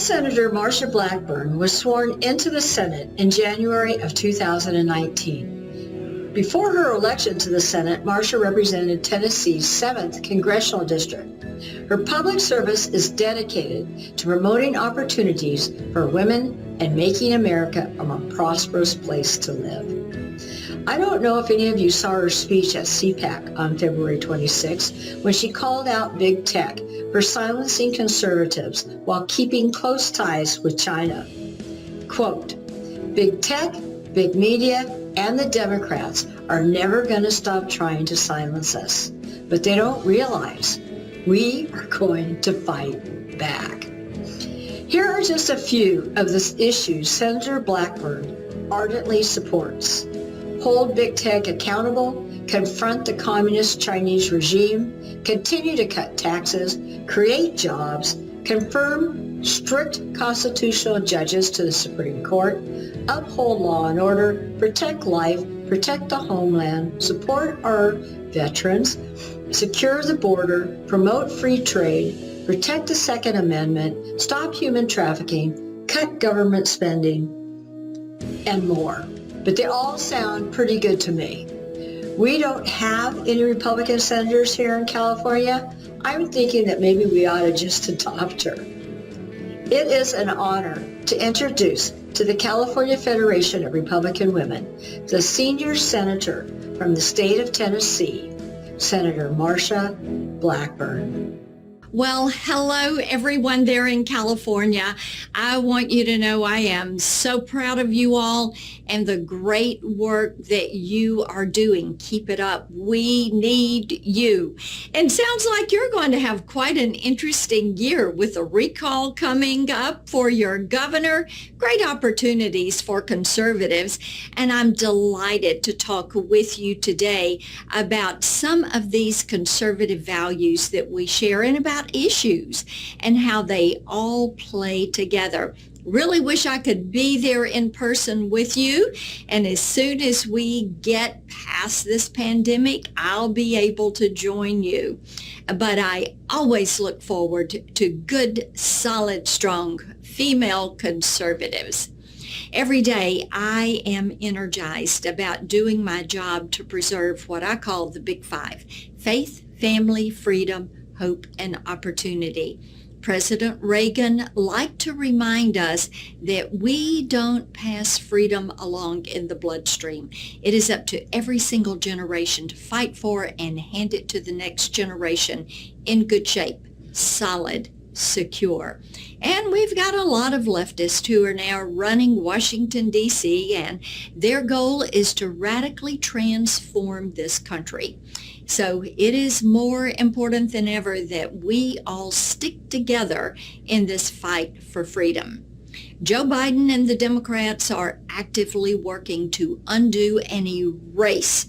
Senator Marsha Blackburn was sworn into the Senate in January of 2019. Before her election to the Senate, Marsha represented Tennessee's 7th Congressional District. Her public service is dedicated to promoting opportunities for women and making America a more prosperous place to live. I don't know if any of you saw her speech at CPAC on February 26 when she called out big tech for silencing conservatives while keeping close ties with China. Quote, "Big tech, big media, and the Democrats are never going to stop trying to silence us, but they don't realize we are going to fight back." Here are just a few of the issues Senator Blackburn ardently supports. Hold big tech accountable, confront the communist Chinese regime, continue to cut taxes, create jobs, confirm strict constitutional judges to the Supreme Court, uphold law and order, protect life, protect the homeland, support our veterans, secure the border, promote free trade, protect the Second Amendment, stop human trafficking, cut government spending, and more. But they all sound pretty good to me. We don't have any Republican senators here in California. I'm thinking that maybe we ought to just adopt her. It is an honor to introduce to the California Federation of Republican Women the senior senator from the state of Tennessee, Senator Marsha Blackburn. Well, hello, everyone there in California. I want you to know I am so proud of you all and the great work that you are doing. Keep it up. We need you. And sounds like you're going to have quite an interesting year with a recall coming up for your governor. Great opportunities for conservatives. And I'm delighted to talk with you today about some of these conservative values that we share and about issues and how they all play together. Really wish I could be there in person with you. And as soon as we get past this pandemic, I'll be able to join you. But I always look forward to good, solid, strong female conservatives. Every day I am energized about doing my job to preserve what I call the Big Five: faith, family, freedom, hope, and opportunity. President Reagan liked to remind us that we don't pass freedom along in the bloodstream. It is up to every single generation to fight for and hand it to the next generation in good shape, solid, secure. And we've got a lot of leftists who are now running Washington, D.C., and their goal is to radically transform this country. So it is more important than ever that we all stick together in this fight for freedom. Joe Biden and the Democrats are actively working to undo and erase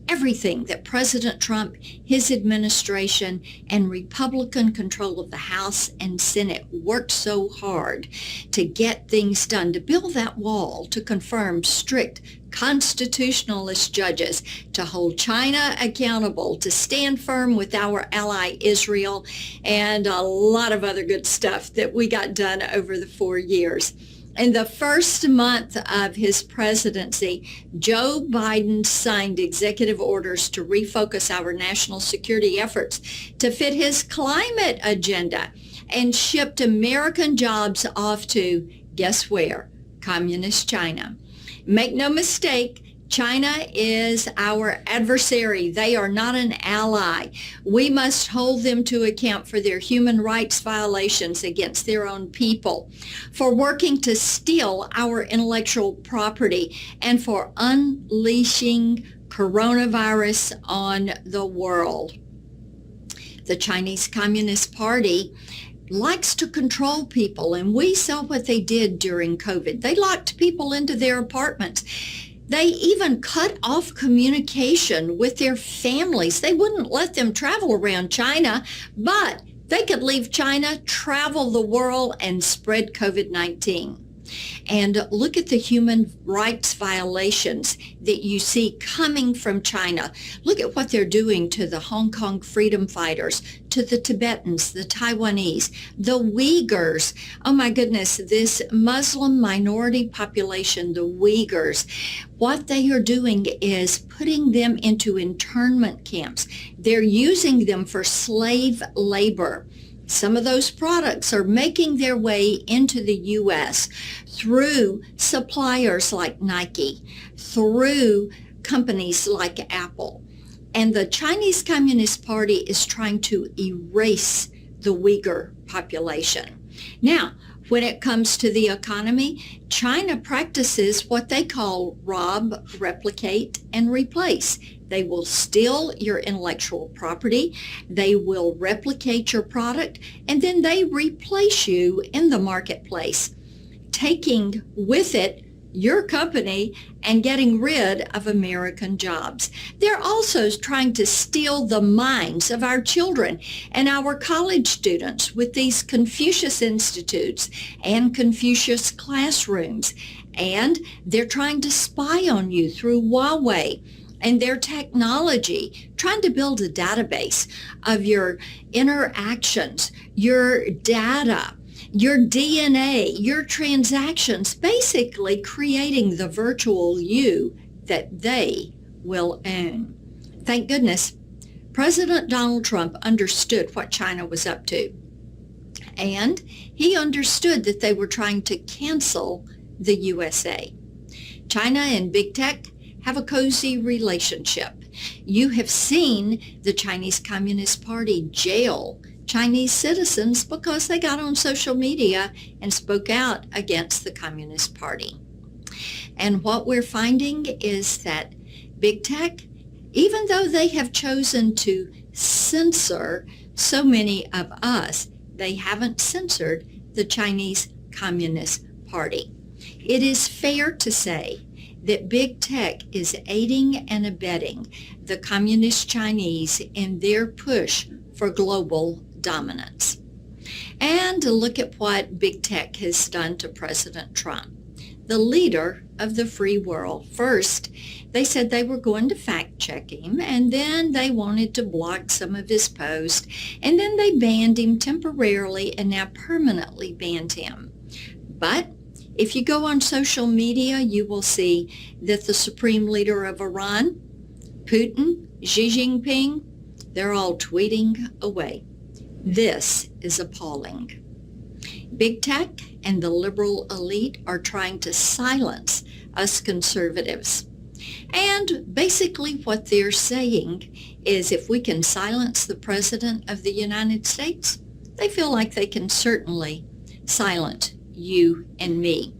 everything that President Trump, his administration, and Republican control of the House and Senate worked so hard to get things done, to build that wall, to confirm strict constitutionalist judges, to hold China accountable, to stand firm with our ally Israel, and a lot of other good stuff that we got done over the 4 years. In the first month of his presidency, Joe Biden signed executive orders to refocus our national security efforts to fit his climate agenda and shipped American jobs off to, guess where? Communist China. Make no mistake, China is our adversary. They are not an ally. We must hold them to account for their human rights violations against their own people, for working to steal our intellectual property, and for unleashing coronavirus on the world. The Chinese Communist Party likes to control people, and we saw what they did during COVID. They locked people into their apartments. They even cut off communication with their families. They wouldn't let them travel around China, but they could leave China, travel the world, and spread COVID-19. And look at the human rights violations that you see coming from China. Look at what they're doing to the Hong Kong freedom fighters, to the Tibetans, the Taiwanese, the Uyghurs. Oh my goodness, this Muslim minority population, the Uyghurs, what they are doing is putting them into internment camps. They're using them for slave labor. Some of those products are making their way into the U.S. through suppliers like Nike, through companies like Apple. And the Chinese Communist Party is trying to erase the Uyghur population. Now, when it comes to the economy, China practices what they call rob, replicate, and replace. They will steal your intellectual property, they will replicate your product, and then they replace you in the marketplace, taking with it your company and getting rid of American jobs. They're also trying to steal the minds of our children and our college students with these Confucius Institutes and Confucius classrooms. And they're trying to spy on you through Huawei and their technology, trying to build a database of your interactions, your data, your DNA, your transactions, basically creating the virtual you that they will own. Thank goodness, President Donald Trump understood what China was up to. And he understood that they were trying to cancel the USA. China and big tech have a cozy relationship. You have seen the Chinese Communist Party jail Chinese citizens because they got on social media and spoke out against the Communist Party. And what we're finding is that big tech, even though they have chosen to censor so many of us, they haven't censored the Chinese Communist Party. It is fair to say that big tech is aiding and abetting the Communist Chinese in their push for global dominance. And to look at what big tech has done to President Trump, the leader of the free world. First, they said they were going to fact check him, and then they wanted to block some of his posts, and then they banned him temporarily and now permanently banned him. But if you go on social media, you will see that the supreme leader of Iran, Putin, Xi Jinping, they're all tweeting away. This is appalling. Big tech and the liberal elite are trying to silence us conservatives. And basically what they're saying is if we can silence the President of the United States, they feel like they can certainly silence you and me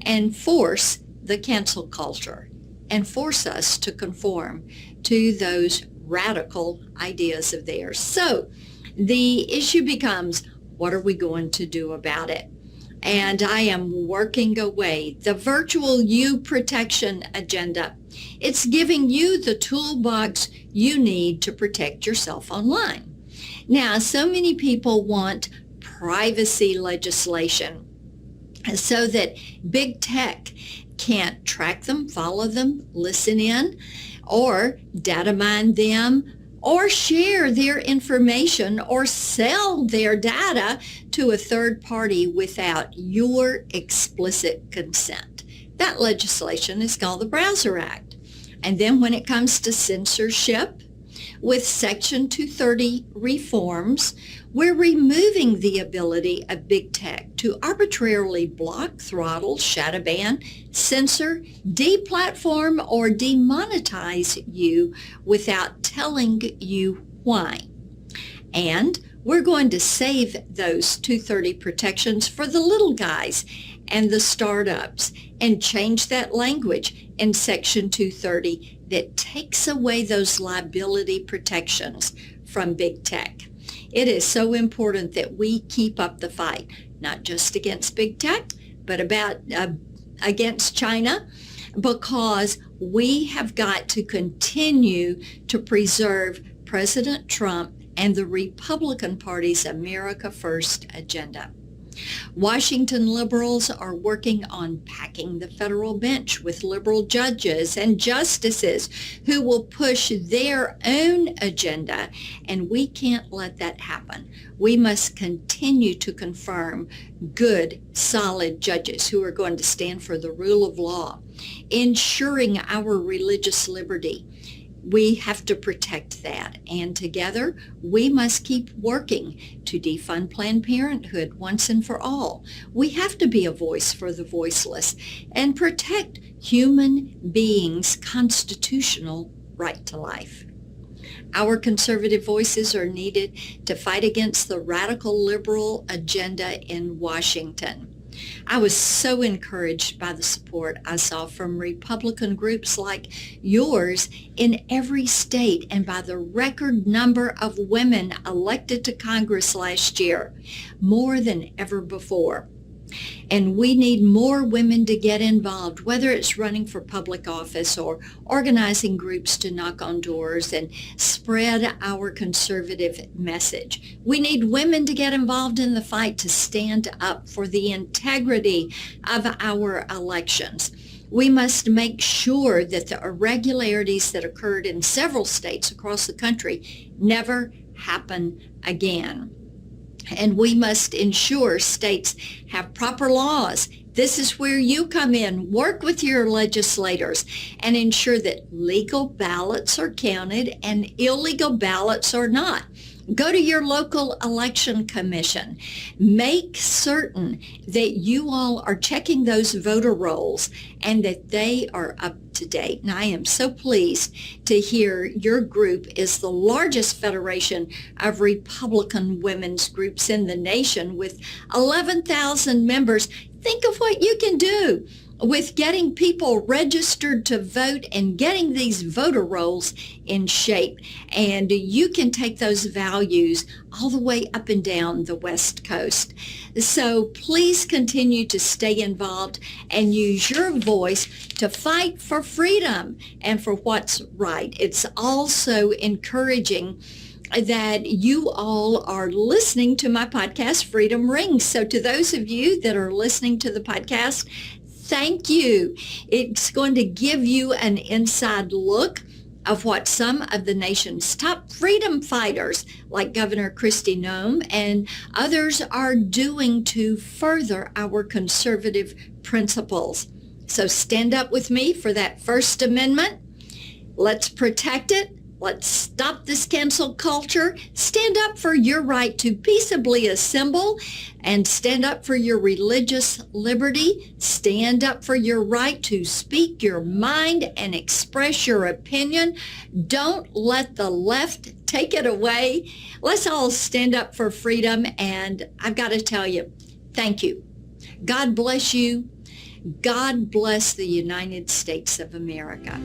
and force the cancel culture and force us to conform to those radical ideas of theirs. So the issue becomes, what are we going to do about it? And I am working away the virtual you protection agenda. It's giving you the toolbox you need to protect yourself online. Now, so many people want privacy legislation so that big tech can't track them, follow them, listen in, or data mine them, or share their information or sell their data to a third party without your explicit consent. That legislation is called the Browser Act. And then when it comes to censorship, with Section 230 reforms, we're removing the ability of big tech to arbitrarily block, throttle, shadow ban, censor, deplatform, or demonetize you without telling you why. And we're going to save those 230 protections for the little guys and the startups and change that language in Section 230 that takes away those liability protections from big tech. It is so important that we keep up the fight, not just against big tech, but against China, because we have got to continue to preserve President Trump and the Republican Party's America First agenda. Washington liberals are working on packing the federal bench with liberal judges and justices who will push their own agenda, and we can't let that happen. We must continue to confirm good, solid judges who are going to stand for the rule of law, ensuring our religious liberty. We have to protect that, and together we must keep working to defund Planned Parenthood once and for all. We have to be a voice for the voiceless and protect human beings' constitutional right to life. Our conservative voices are needed to fight against the radical liberal agenda in Washington. I was so encouraged by the support I saw from Republican groups like yours in every state and by the record number of women elected to Congress last year, more than ever before. And we need more women to get involved, whether it's running for public office or organizing groups to knock on doors and spread our conservative message. We need women to get involved in the fight to stand up for the integrity of our elections. We must make sure that the irregularities that occurred in several states across the country never happen again. And we must ensure states have proper laws. This is where you come in. Work with your legislators and ensure that legal ballots are counted and illegal ballots are not. Go to your local election commission. Make certain that you all are checking those voter rolls and that they are up to date. And I am so pleased to hear your group is the largest federation of Republican women's groups in the nation with 11,000 members. Think of what you can do with getting people registered to vote and getting these voter rolls in shape. And you can take those values all the way up and down the West Coast. So please continue to stay involved and use your voice to fight for freedom and for what's right. It's also encouraging that you all are listening to my podcast, Freedom Rings. So to those of you that are listening to the podcast, thank you. It's going to give you an inside look of what some of the nation's top freedom fighters, like Governor Kristi Noem and others, are doing to further our conservative principles. So stand up with me for that First Amendment. Let's protect it. Let's stop this cancel culture. Stand up for your right to peaceably assemble and stand up for your religious liberty. Stand up for your right to speak your mind and express your opinion. Don't let the left take it away. Let's all stand up for freedom. And I've got to tell you, thank you. God bless you. God bless the United States of America.